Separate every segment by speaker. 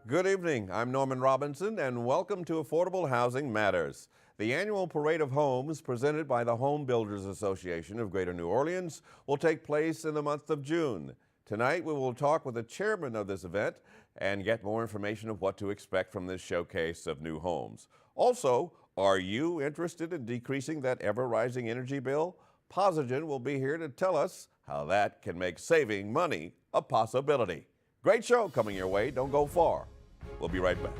Speaker 1: Good evening. I'm Norman Robinson, and welcome to Affordable Housing Matters. The annual Parade of Homes presented by the Home Builders Association of Greater New Orleans will take place in the month of June. Tonight, we will talk with the chairman of this event and get more information of what to expect from this showcase of new homes. Also, are you interested in decreasing that ever-rising energy bill? PosiGen will be here to tell us how that can make saving money a possibility. Great show coming your way. Don't go far. We'll be right back.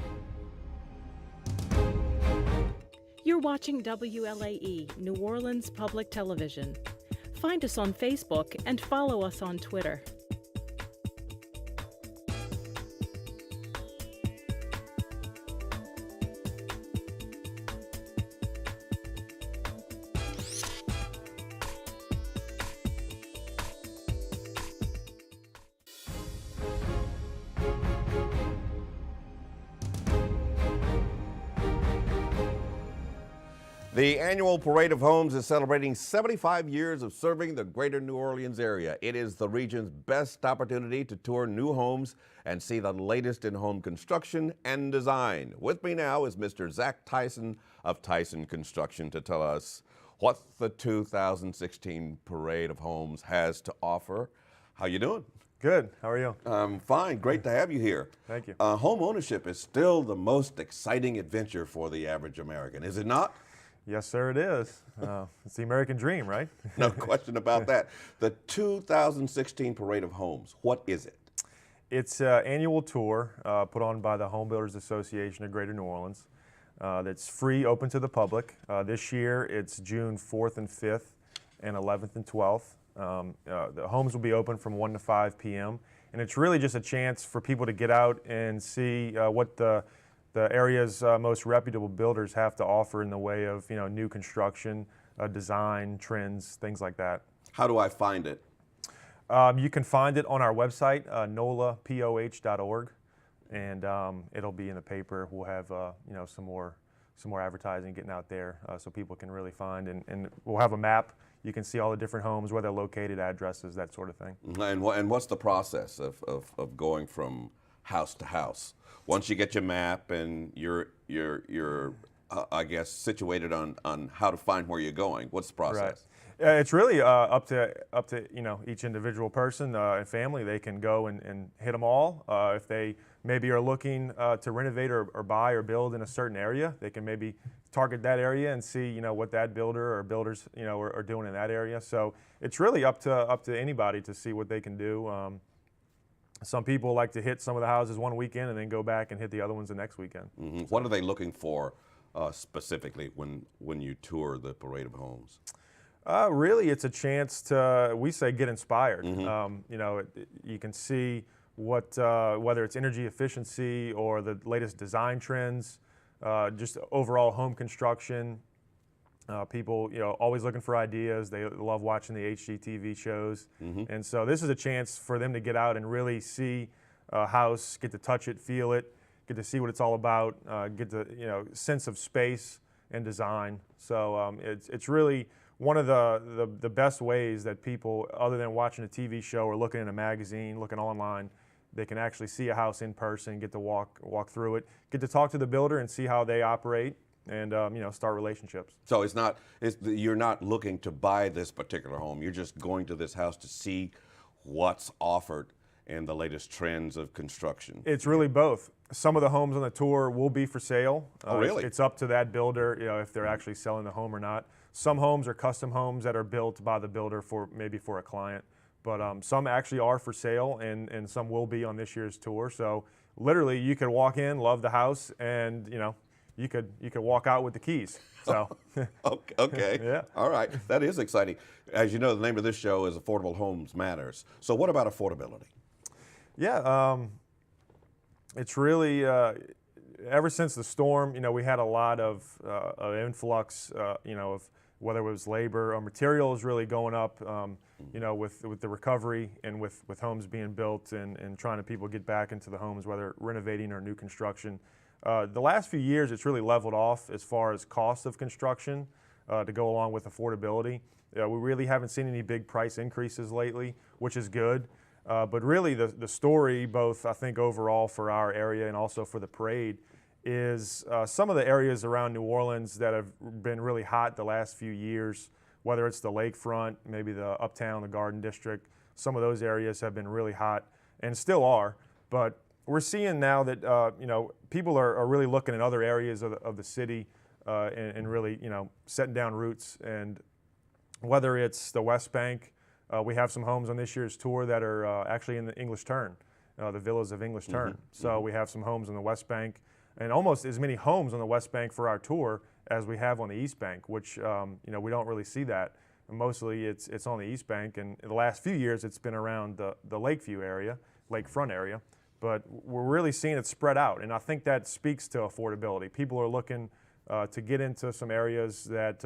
Speaker 2: You're watching WLAE, New Orleans Public Television. Find us on Facebook and follow us on Twitter.
Speaker 1: The annual Parade of Homes is celebrating 75 years of serving the greater New Orleans area. It is the region's best opportunity to tour new homes and see the latest in home construction and design. With me now is Mr. Zach Tyson of Tyson Construction to tell us what the 2016 Parade of Homes has to offer. How you doing?
Speaker 3: Good. How are you?
Speaker 1: Fine. Great to have you here.
Speaker 3: Thank you.
Speaker 1: Home ownership is still the most exciting adventure for the average American, is it not?
Speaker 3: Yes, sir, it is. It's the American dream, right?
Speaker 1: No question about that. The 2016 Parade of Homes, what is it?
Speaker 3: It's an annual tour put on by the Home Builders Association of Greater New Orleans that's free, open to the public. This year, it's June 4th and 5th and 11th and 12th. The homes will be open from 1 to 5 p.m. And it's really just a chance for people to get out and see what the area's most reputable builders have to offer in the way of new construction, design, trends, things like that.
Speaker 1: How do I find it?
Speaker 3: You can find it on our website, nolapoh.org, and it'll be in the paper. We'll have some more advertising getting out there so people can really find, and we'll have a map. You can see all the different homes, where they're located, addresses, that sort of thing.
Speaker 1: And what's the process of going from house to house? Once you get your map and you're I guess situated on how to find where you're going, what's the process?
Speaker 3: Right. It's really up to each individual person and family. They can go and hit them all. If they maybe are looking to renovate or buy or build in a certain area, they can maybe target that area and see what that builder or builders are doing in that area. So it's really up to anybody to see what they can do. Some people like to hit some of the houses one weekend and then go back and hit the other ones the next weekend.
Speaker 1: Mm-hmm. What are they looking for specifically when you tour the Parade of Homes?
Speaker 3: Really, it's a chance to, we say, get inspired.
Speaker 1: Mm-hmm.
Speaker 3: You can see whether it's energy efficiency or the latest design trends, just overall home construction. People, always looking for ideas. They love watching the HGTV shows. Mm-hmm. And so this is a chance for them to get out and really see a house, get to touch it, feel it, get to see what it's all about, get the sense of space and design. So it's really one of the best ways that people, other than watching a TV show or looking in a magazine, looking online, they can actually see a house in person, get to walk through it, get to talk to the builder and see how they operate, and start relationships.
Speaker 1: So you're not looking to buy this particular home. You're just going to this house to see what's offered and the latest trends of construction.
Speaker 3: It's really both. Some of the homes on the tour will be for sale.
Speaker 1: Oh, really?
Speaker 3: It's up to that builder, if they're actually selling the home or not. Some homes are custom homes that are built by the builder maybe for a client. But some actually are for sale, and some will be on this year's tour. So literally, you could walk in, love the house, and you could walk out with the keys. So
Speaker 1: okay.
Speaker 3: Yeah.
Speaker 1: All right. That is exciting. As you know, the name of this show is Affordable Homes Matters. So what about affordability?
Speaker 3: Yeah. It's really ever since the storm. We had a lot of influx. Of whether it was labor or materials really going up. With the recovery and with homes being built and trying to people get back into the homes, whether renovating or new construction. The last few years, it's really leveled off as far as cost of construction to go along with affordability. We really haven't seen any big price increases lately, which is good. But really the story, both I think overall for our area and also for the parade, is some of the areas around New Orleans that have been really hot the last few years, whether it's the lakefront, maybe the uptown, the Garden District. Some of those areas have been really hot and still are. But we're seeing now that people are really looking at other areas of the city and really setting down roots. And whether it's the West Bank, we have some homes on this year's tour that are actually in the English Turn, the villas of English Turn. So we have some homes on the West Bank, and almost as many homes on the West Bank for our tour as we have on the East Bank, which we don't really see that. Mostly it's on the East Bank, and in the last few years it's been around the Lakeview area, lakefront area, but we're really seeing it spread out, and I think that speaks to affordability. People are looking to get into some areas that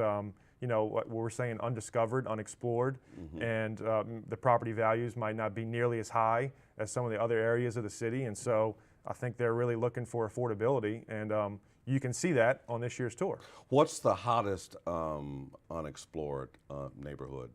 Speaker 3: what we're saying undiscovered, unexplored, and the property values might not be nearly as high as some of the other areas of the city, and so I think they're really looking for affordability, and you can see that on this year's tour.
Speaker 1: What's the hottest unexplored neighborhood?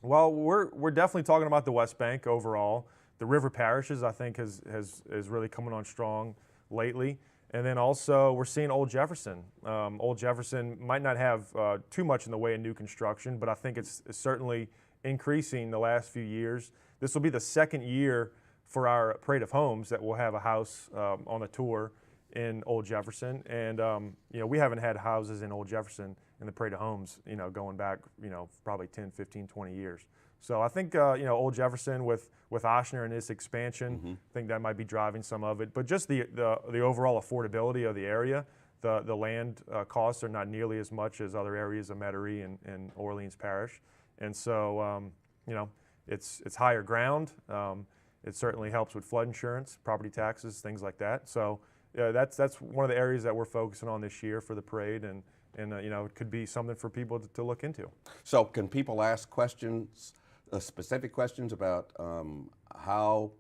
Speaker 3: Well, we're definitely talking about the West Bank overall. The river parishes, I think, is really coming on strong lately. And then also we're seeing Old Jefferson. Old Jefferson might not have too much in the way of new construction, but I think it's certainly increasing the last few years. This will be the second year for our Parade of Homes that we'll have a house on the tour in Old Jefferson. And we haven't had houses in Old Jefferson in the Parade of Homes, going back, probably 10, 15, 20 years. So I think, Old Jefferson with Ochsner and this expansion, I think that might be driving some of it. But just the overall affordability of the area, the land costs are not nearly as much as other areas of Metairie and Orleans Parish. And so, it's higher ground. It certainly helps with flood insurance, property taxes, things like that. So that's one of the areas that we're focusing on this year for the parade, and it could be something for people to look into.
Speaker 1: So can people ask questions, specific questions about how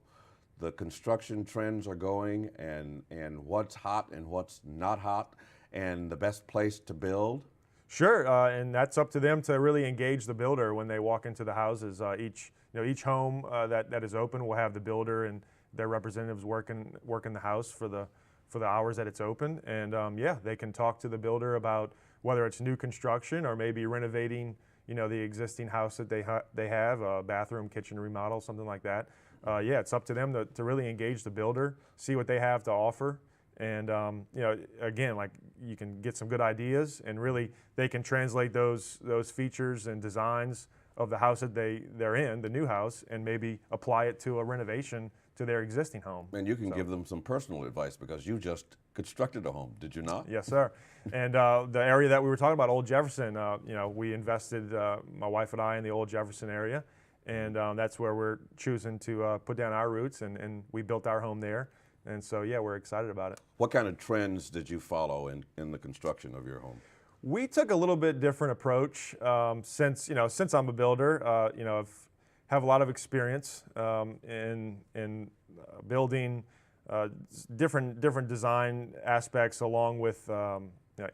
Speaker 1: the construction trends are going and what's hot and what's not hot and the best place to build?
Speaker 3: Sure, and that's up to them to really engage the builder when they walk into the houses. Each home that is open will have the builder and their representatives working the house for the hours that it's open, and they can talk to the builder about whether it's new construction or maybe renovating the existing house that they have, a bathroom, kitchen remodel, something like that. It's up to them to really engage the builder, see what they have to offer, and again, like, you can get some good ideas, and really they can translate those features and designs of the house that they're in, the new house, and maybe apply it to a renovation to their existing home.
Speaker 1: And you can give them some personal advice because you just constructed a home, did you not?
Speaker 3: Yes, sir. And the area that we were talking about, Old Jefferson, we invested, my wife and I, in the Old Jefferson area, and that's where we're choosing to put down our roots, and we built our home there. And so, we're excited about it.
Speaker 1: What kind of trends did you follow in the construction of your home?
Speaker 3: We took a little bit different approach since I'm a builder. I've have a lot of experience in building different design aspects along with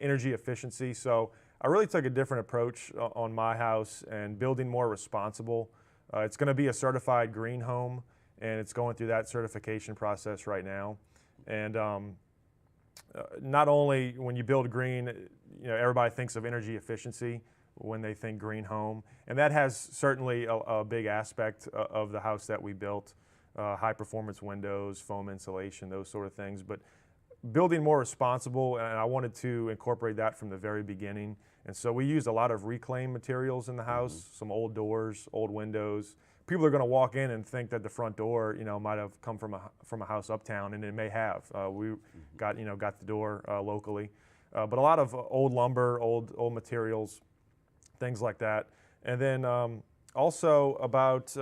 Speaker 3: energy efficiency. So I really took a different approach on my house and building more responsible. It's going to be a certified green home, and it's going through that certification process right now. And not only when you build green, everybody thinks of energy efficiency when they think green home, and that has certainly a big aspect of the house that we built, high performance windows, foam insulation, those sort of things. But building more responsible, and I wanted to incorporate that from the very beginning. And so we used a lot of reclaimed materials in the house, some old doors, old windows. People are going to walk in and think that the front door, might have come from a house uptown, and it may have. We got the door locally, but a lot of old lumber, old materials, things like that. And then also about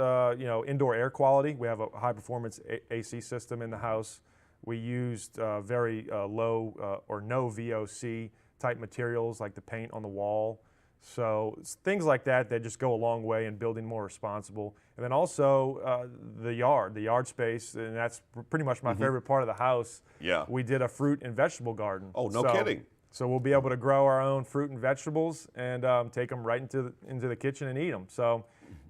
Speaker 3: indoor air quality. We have a high performance AC system in the house. We used very low or no VOC type materials like the paint on the wall. So things like that just go a long way in building more responsible. And then also the yard space, and that's pretty much my favorite part of the house.
Speaker 1: Yeah.
Speaker 3: We did a fruit and vegetable garden.
Speaker 1: Oh, no kidding.
Speaker 3: So we'll be able to grow our own fruit and vegetables and take them right into the kitchen and eat them. So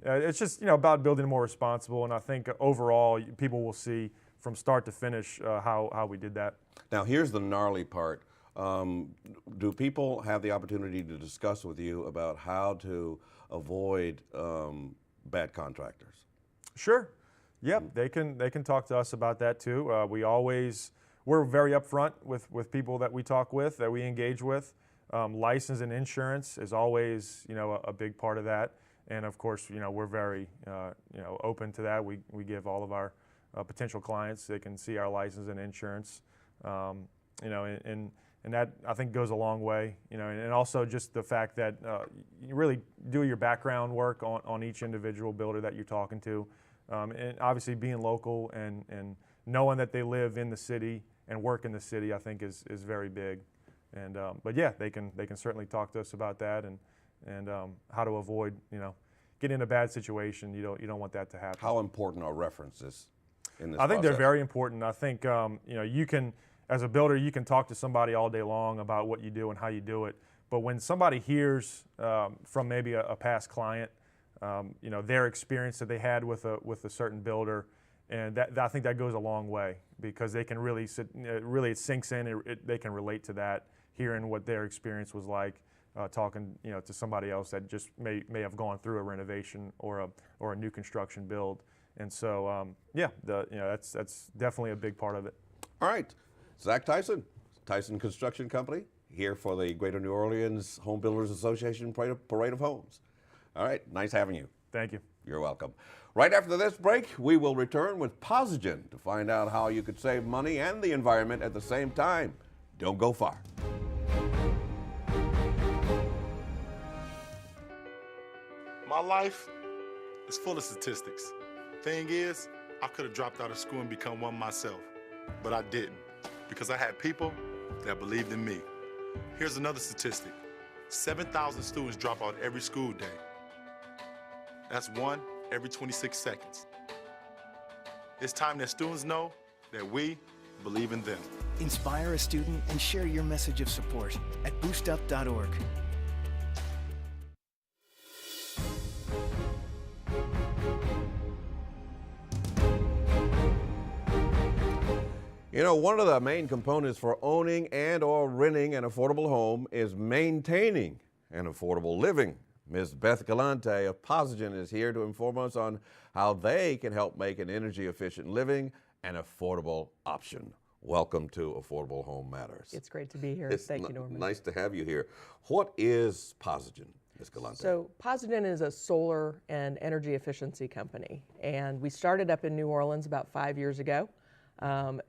Speaker 3: it's just about building more responsible, and I think overall people will see from start to finish how we did that.
Speaker 1: Now here's the gnarly part. Do people have the opportunity to discuss with you about how to avoid bad contractors?
Speaker 3: Sure. Yep, they can talk to us about that too. We're very upfront with people that we talk with, that we engage with. License and insurance is always a big part of that, and of course we're very open to that. We give all of our potential clients, they can see our license and insurance, and that I think goes a long way, and also just the fact that you really do your background work on each individual builder that you're talking to, and obviously being local and knowing that they live in the city and work in the city, I think is very big. And but yeah, they can certainly talk to us about that and how to avoid getting in a bad situation. You don't want that to happen.
Speaker 1: How important are references in this
Speaker 3: I think
Speaker 1: process?
Speaker 3: they're very important. I think you can, as a builder, you can talk to somebody all day long about what you do and how you do it. But when somebody hears from maybe a past client, their experience that they had with a certain builder, and I think that goes a long way, because they can really it sinks in. They can relate to that, hearing what their experience was like, talking to somebody else that just may have gone through a renovation or a new construction build. And so that's definitely a big part of it.
Speaker 1: All right, Zach Tyson, Tyson Construction Company, here for the Greater New Orleans Home Builders Association Parade of Homes. All right, nice having you.
Speaker 3: Thank you.
Speaker 1: You're welcome. Right after this break, we will return with PosiGen to find out how you could save money and the environment at the same time. Don't go far.
Speaker 4: My life is full of statistics. Thing is, I could have dropped out of school and become one myself, but I didn't, because I had people that believed in me. Here's another statistic. 7,000 students drop out every school day. That's one every 26 seconds. It's time that students know that we believe in them.
Speaker 5: Inspire a student and share your message of support at boostup.org.
Speaker 1: One of the main components for owning and or renting an affordable home is maintaining an affordable living. Ms. Beth Galante of PosiGen is here to inform us on how they can help make an energy-efficient living an affordable option. Welcome to Affordable Home Matters.
Speaker 6: It's great to be here. Thank you, Norman.
Speaker 1: Nice to have you here. What is PosiGen, Ms. Galante?
Speaker 6: So PosiGen is a solar and energy efficiency company, and we started up in New Orleans about 5 years ago.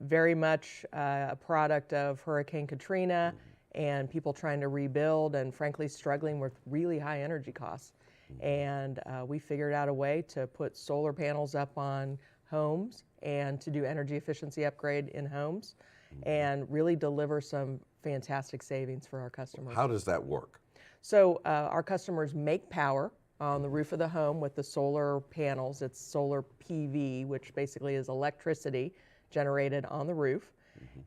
Speaker 6: Very much a product of Hurricane Katrina and people trying to rebuild and frankly struggling with really high energy costs. And we figured out a way to put solar panels up on homes and to do energy efficiency upgrade in homes and really deliver some fantastic savings for our customers.
Speaker 1: How does that work?
Speaker 6: So our customers make power on the roof of the home with the solar panels. It's solar PV, which basically is electricity generated on the roof.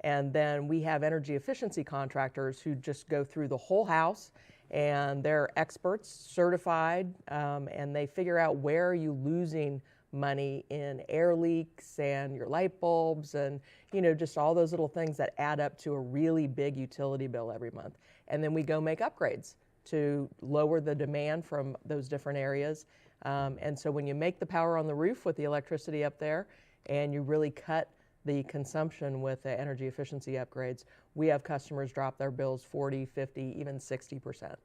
Speaker 6: And then we have energy efficiency contractors who just go through the whole house, and they're experts, certified, and they figure out where are you losing money in air leaks and your light bulbs and just all those little things that add up to a really big utility bill every month. And then we go make upgrades to lower the demand from those different areas. And so when you make the power on the roof with the electricity up there and you really cut the consumption with the energy efficiency upgrades, we have customers drop their bills 40, 50, even 60%.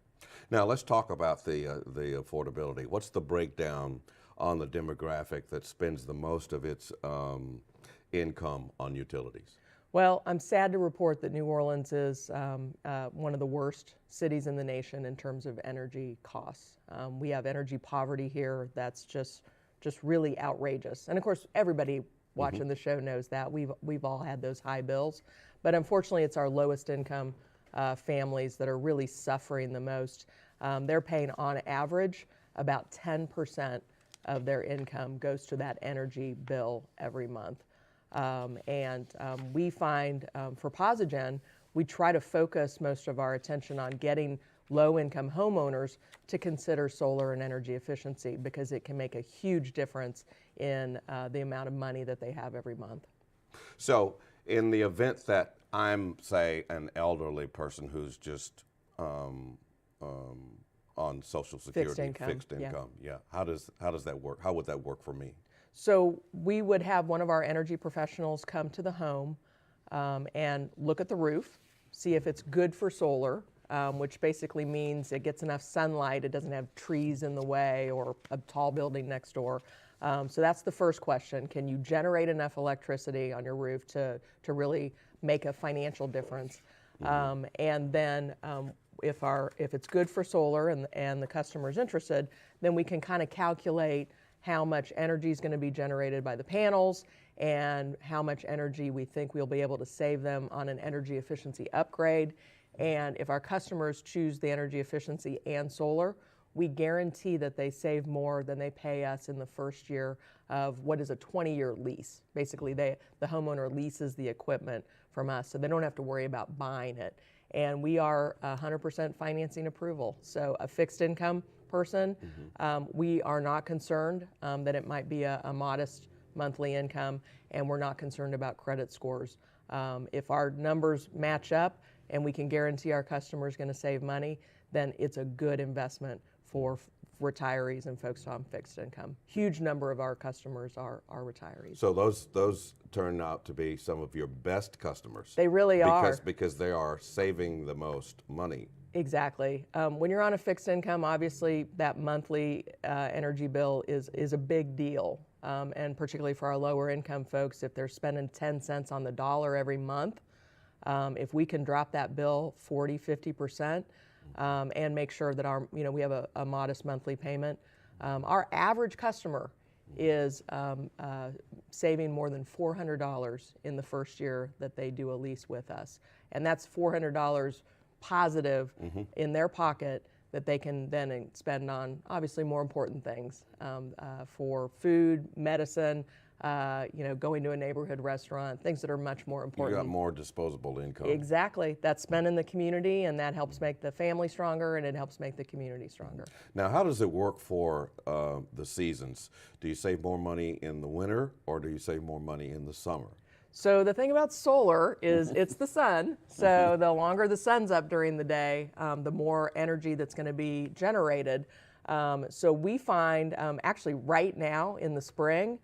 Speaker 1: Now let's talk about the affordability. What's the breakdown on the demographic that spends the most of its income on utilities?
Speaker 6: Well, I'm sad to report that New Orleans is one of the worst cities in the nation in terms of energy costs. We have energy poverty here that's just really outrageous. And of course, everybody watching the show knows that. We've all had those high bills. But unfortunately, it's our lowest income families that are really suffering the most. They're paying on average about 10% of their income goes to that energy bill every month. We find for PosiGen, we try to focus most of our attention on getting low-income homeowners to consider solar and energy efficiency, because it can make a huge difference in the amount of money that they have every month.
Speaker 1: So in the event that I'm, say, an elderly person who's just on Social Security, fixed income, yeah. How does that work? How would that work for me?
Speaker 6: So we would have one of our energy professionals come to the home and look at the roof, see if it's good for solar, which basically means it gets enough sunlight, it doesn't have trees in the way or a tall building next door. So that's the first question. Can you generate enough electricity on your roof to really make a financial difference? And then if it's good for solar and the customer's interested, then we can kind of calculate how much energy is going to be generated by the panels and how much energy we think we'll be able to save them on an energy efficiency upgrade. And if our customers choose the energy efficiency and solar, we guarantee that they save more than they pay us in the first year of what is a 20-year lease. Basically, the homeowner leases the equipment from us, so they don't have to worry about buying it. And we are 100% financing approval. So a fixed income person, we are not concerned that it might be a modest monthly income, and we're not concerned about credit scores. If our numbers match up and we can guarantee our customer is going to save money, then it's a good investment for retirees and folks on fixed income. Huge number of our customers are retirees.
Speaker 1: So those turn out to be some of your best customers.
Speaker 6: They really are.
Speaker 1: Because they are saving the most money.
Speaker 6: Exactly. When you're on a fixed income, obviously that monthly energy bill is a big deal. And particularly for our lower income folks, if they're spending 10 cents on the dollar every month, if we can drop that bill 40, 50%, and make sure that we have a modest monthly payment. Our average customer is saving more than $400 in the first year that they do a lease with us. And that's $400 positive in their pocket that they can then spend on obviously more important things, for food, medicine, going to a neighborhood restaurant, things that are much more important.
Speaker 1: You got more disposable income.
Speaker 6: Exactly. That's spent in the community, and that helps make the family stronger, and it helps make the community stronger.
Speaker 1: Now, how does it work for the seasons? Do you save more money in the winter, or do you save more money in the summer?
Speaker 6: So the thing about solar is it's the sun. So the longer the sun's up during the day, the more energy that's going to be generated. So we find actually right now in the spring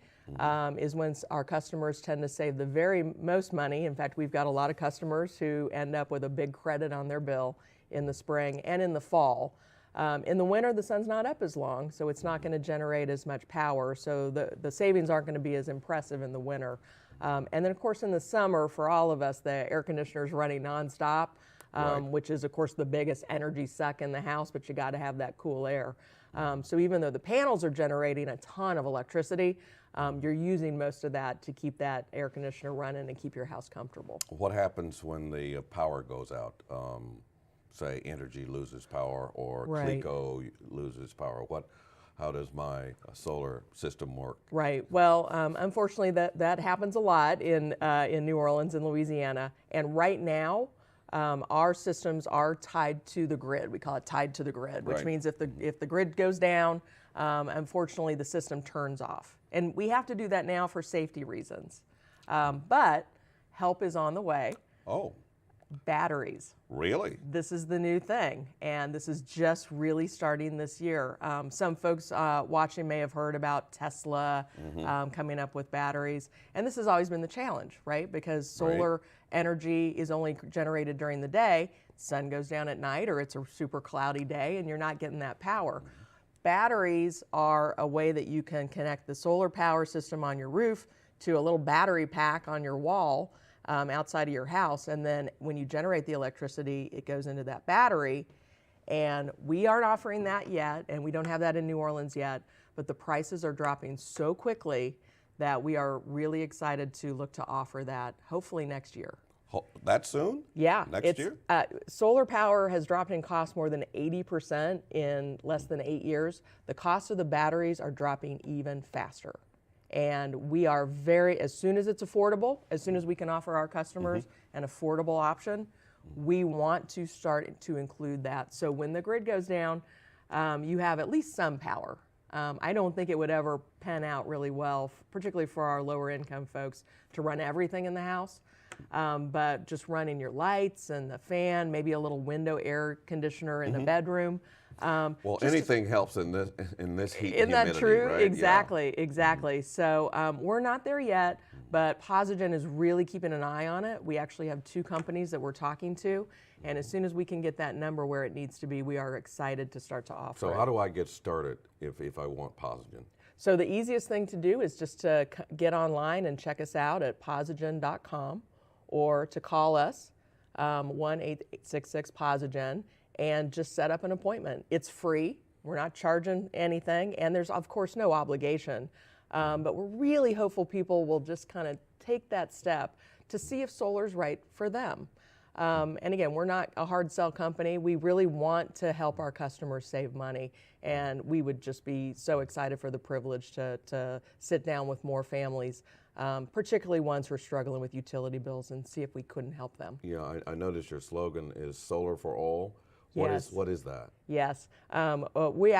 Speaker 6: is when our customers tend to save the very most money. In fact, we've got a lot of customers who end up with a big credit on their bill in the spring and in the fall. In the winter, the sun's not up as long, so it's not going to generate as much power. So the savings aren't going to be as impressive in the winter. And then, of course, in the summer, for all of us, the air conditioner's running nonstop, which is, of course, the biggest energy suck in the house, but you got to have that cool air. So even though the panels are generating a ton of electricity, you're using most of that to keep that air conditioner running and keep your house comfortable.
Speaker 1: What happens when the power goes out? Say Energy loses power, or Clico loses power. How does my solar system work?
Speaker 6: Right. Well, unfortunately, that happens a lot in New Orleans and Louisiana. And right now, our systems are tied to the grid. We call it tied to the grid, which means if the grid goes down, unfortunately, the system turns off. And we have to do that now for safety reasons. But help is on the way.
Speaker 1: Oh.
Speaker 6: Batteries.
Speaker 1: Really?
Speaker 6: This is the new thing, and this is just really starting this year. Some folks watching may have heard about Tesla coming up with batteries, and this has always been the challenge, right? Because solar energy is only generated during the day, sun goes down at night, or it's a super cloudy day, and you're not getting that power. Batteries are a way that you can connect the solar power system on your roof to a little battery pack on your wall outside of your house, and then when you generate the electricity, it goes into that battery. And we aren't offering that yet, and we don't have that in New Orleans yet, but the prices are dropping so quickly that we are really excited to look to offer that hopefully next year.
Speaker 1: That soon?
Speaker 6: Yeah.
Speaker 1: Next year?
Speaker 6: Solar power has dropped in cost more than 80% in less than 8 years. The cost of the batteries are dropping even faster. And we are as soon as it's affordable, as soon as we can offer our customers an affordable option, we want to start to include that. So when the grid goes down, you have at least some power. I don't think it would ever pan out really well, particularly for our lower income folks, to run everything in the house. But just running your lights and the fan, maybe a little window air conditioner in the bedroom.
Speaker 1: Well, anything helps in this heat and humidity,
Speaker 6: Isn't that true?
Speaker 1: right?
Speaker 6: Exactly, exactly. So we're not there yet, but PosiGen is really keeping an eye on it. We actually have 2 companies that we're talking to, and as soon as we can get that number where it needs to be, we are excited to start to offer
Speaker 1: So
Speaker 6: it.
Speaker 1: how do I get started if I want PosiGen?
Speaker 6: So the easiest thing to do is just to get online and check us out at PosiGen.com, or to call us 1-866-PosiGen and just set up an appointment. It's free. We're not charging anything, and there's of course no obligation. But we're really hopeful people will just kind of take that step to see if solar's right for them. And again, we're not a hard sell company. We really want to help our customers save money, and we would just be so excited for the privilege to sit down with more families, particularly ones who are struggling with utility bills, and see if we couldn't help them.
Speaker 1: Yeah, I noticed your slogan is Solar for All.
Speaker 6: Yes.
Speaker 1: What is that?
Speaker 6: Yes, we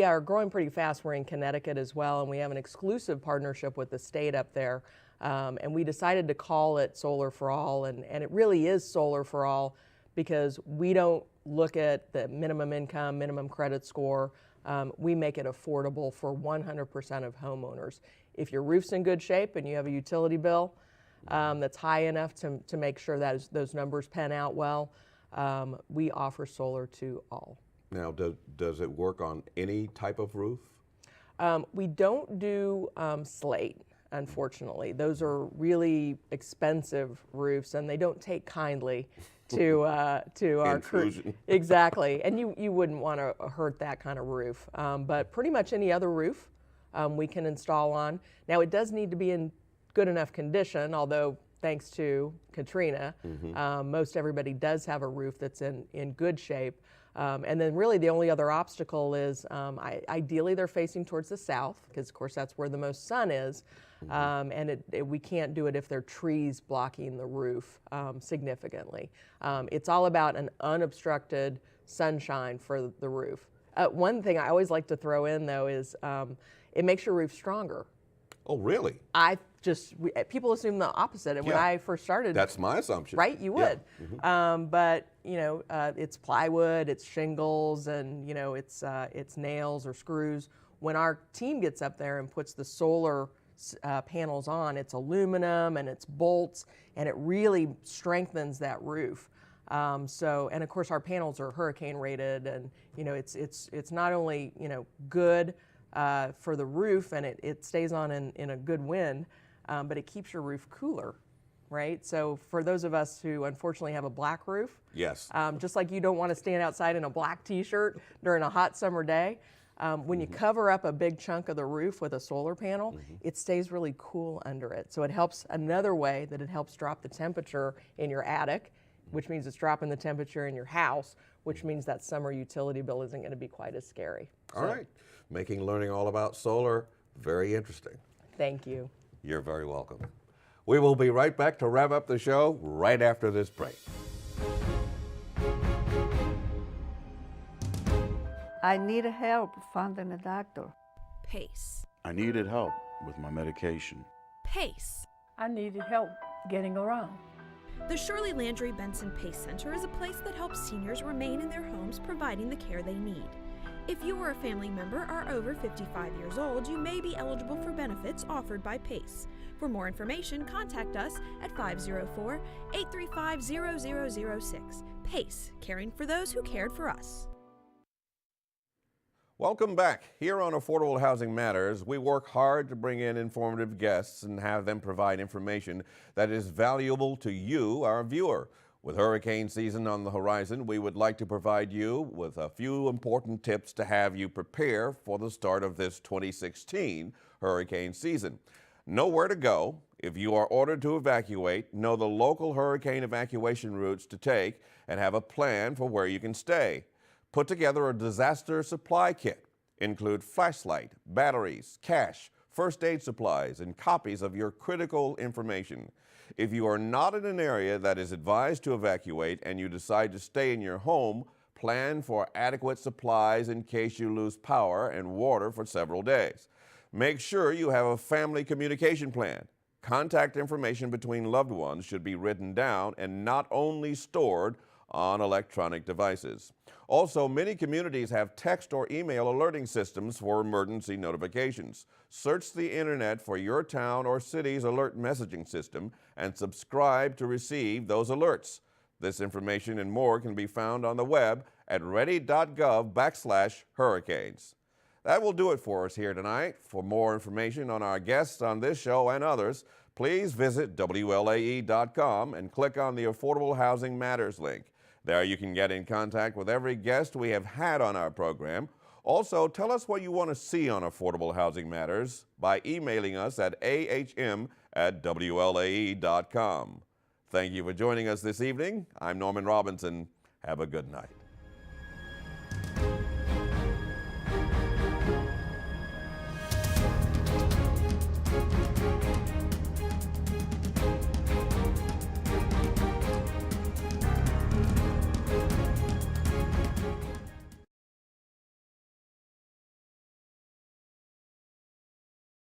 Speaker 6: are growing pretty fast. We're in Connecticut as well, and we have an exclusive partnership with the state up there. And we decided to call it Solar for All, and it really is Solar for All because we don't look at the minimum income, minimum credit score. We make it affordable for 100% of homeowners. If your roof's in good shape and you have a utility bill that's high enough to make sure that those numbers pan out well, we offer solar to all.
Speaker 1: Now, does it work on any type of roof?
Speaker 6: We don't do slate, unfortunately. Those are really expensive roofs, and they don't take kindly to our
Speaker 1: Intrusion.
Speaker 6: Exactly, and you wouldn't want to hurt that kind of roof. But pretty much any other roof we can install on. Now, it does need to be in good enough condition, although thanks to Katrina, most everybody does have a roof that's in good shape. And then really the only other obstacle is ideally they're facing towards the south, because of course that's where the most sun is. And we can't do it if there are trees blocking the roof significantly. It's all about an unobstructed sunshine for the roof. One thing I always like to throw in though is it makes your roof stronger.
Speaker 1: Oh, really?
Speaker 6: People assume the opposite. And when
Speaker 1: Yeah.
Speaker 6: I first started,
Speaker 1: That's my assumption.
Speaker 6: right, you would.
Speaker 1: Yeah.
Speaker 6: But it's plywood, it's shingles, and it's nails or screws. When our team gets up there and puts the solar panels on, it's aluminum and it's bolts, and it really strengthens that roof. And of course our panels are hurricane rated, and it's not only good for the roof, and it stays on in a good wind, but it keeps your roof cooler, right? So for those of us who unfortunately have a black roof,
Speaker 1: Yes.
Speaker 6: just like you don't want to stand outside in a black t-shirt during a hot summer day, when you cover up a big chunk of the roof with a solar panel, it stays really cool under it. So it helps, another way that it helps drop the temperature in your attic, which means it's dropping the temperature in your house, which means that summer utility bill isn't going to be quite as scary.
Speaker 1: All right. Making learning all about solar very interesting.
Speaker 6: Thank you.
Speaker 1: You're very welcome. We will be right back to wrap up the show right after this break.
Speaker 7: I need help finding a doctor.
Speaker 8: PACE.
Speaker 9: I needed help with my medication.
Speaker 8: PACE.
Speaker 7: I needed help getting around.
Speaker 8: The Shirley Landry Benson PACE Center is a place that helps seniors remain in their homes providing the care they need. If you or a family member are over 55 years old, you may be eligible for benefits offered by PACE. For more information, contact us at 504-835-0006. PACE, caring for those who cared for us.
Speaker 1: Welcome back. Here on Affordable Housing Matters, we work hard to bring in informative guests and have them provide information that is valuable to you, our viewer. With hurricane season on the horizon, we would like to provide you with a few important tips to have you prepare for the start of this 2016 hurricane season. Know where to go. If you are ordered to evacuate, know the local hurricane evacuation routes to take and have a plan for where you can stay. Put together a disaster supply kit. Include flashlight, batteries, cash, first aid supplies, and copies of your critical information. If you are not in an area that is advised to evacuate and you decide to stay in your home, plan for adequate supplies in case you lose power and water for several days. Make sure you have a family communication plan. Contact information between loved ones should be written down and not only stored on electronic devices. Also, many communities have text or email alerting systems for emergency notifications. Search the internet for your town or city's alert messaging system and subscribe to receive those alerts. This information and more can be found on the web at ready.gov/hurricanes. That will do it for us here tonight. For more information on our guests on this show and others, please visit WLAE.com and click on the Affordable Housing Matters link. There you can get in contact with every guest we have had on our program. Also, tell us what you want to see on Affordable Housing Matters by emailing us at ahm@WLAE.com. Thank you for joining us this evening. I'm Norman Robinson. Have a good night.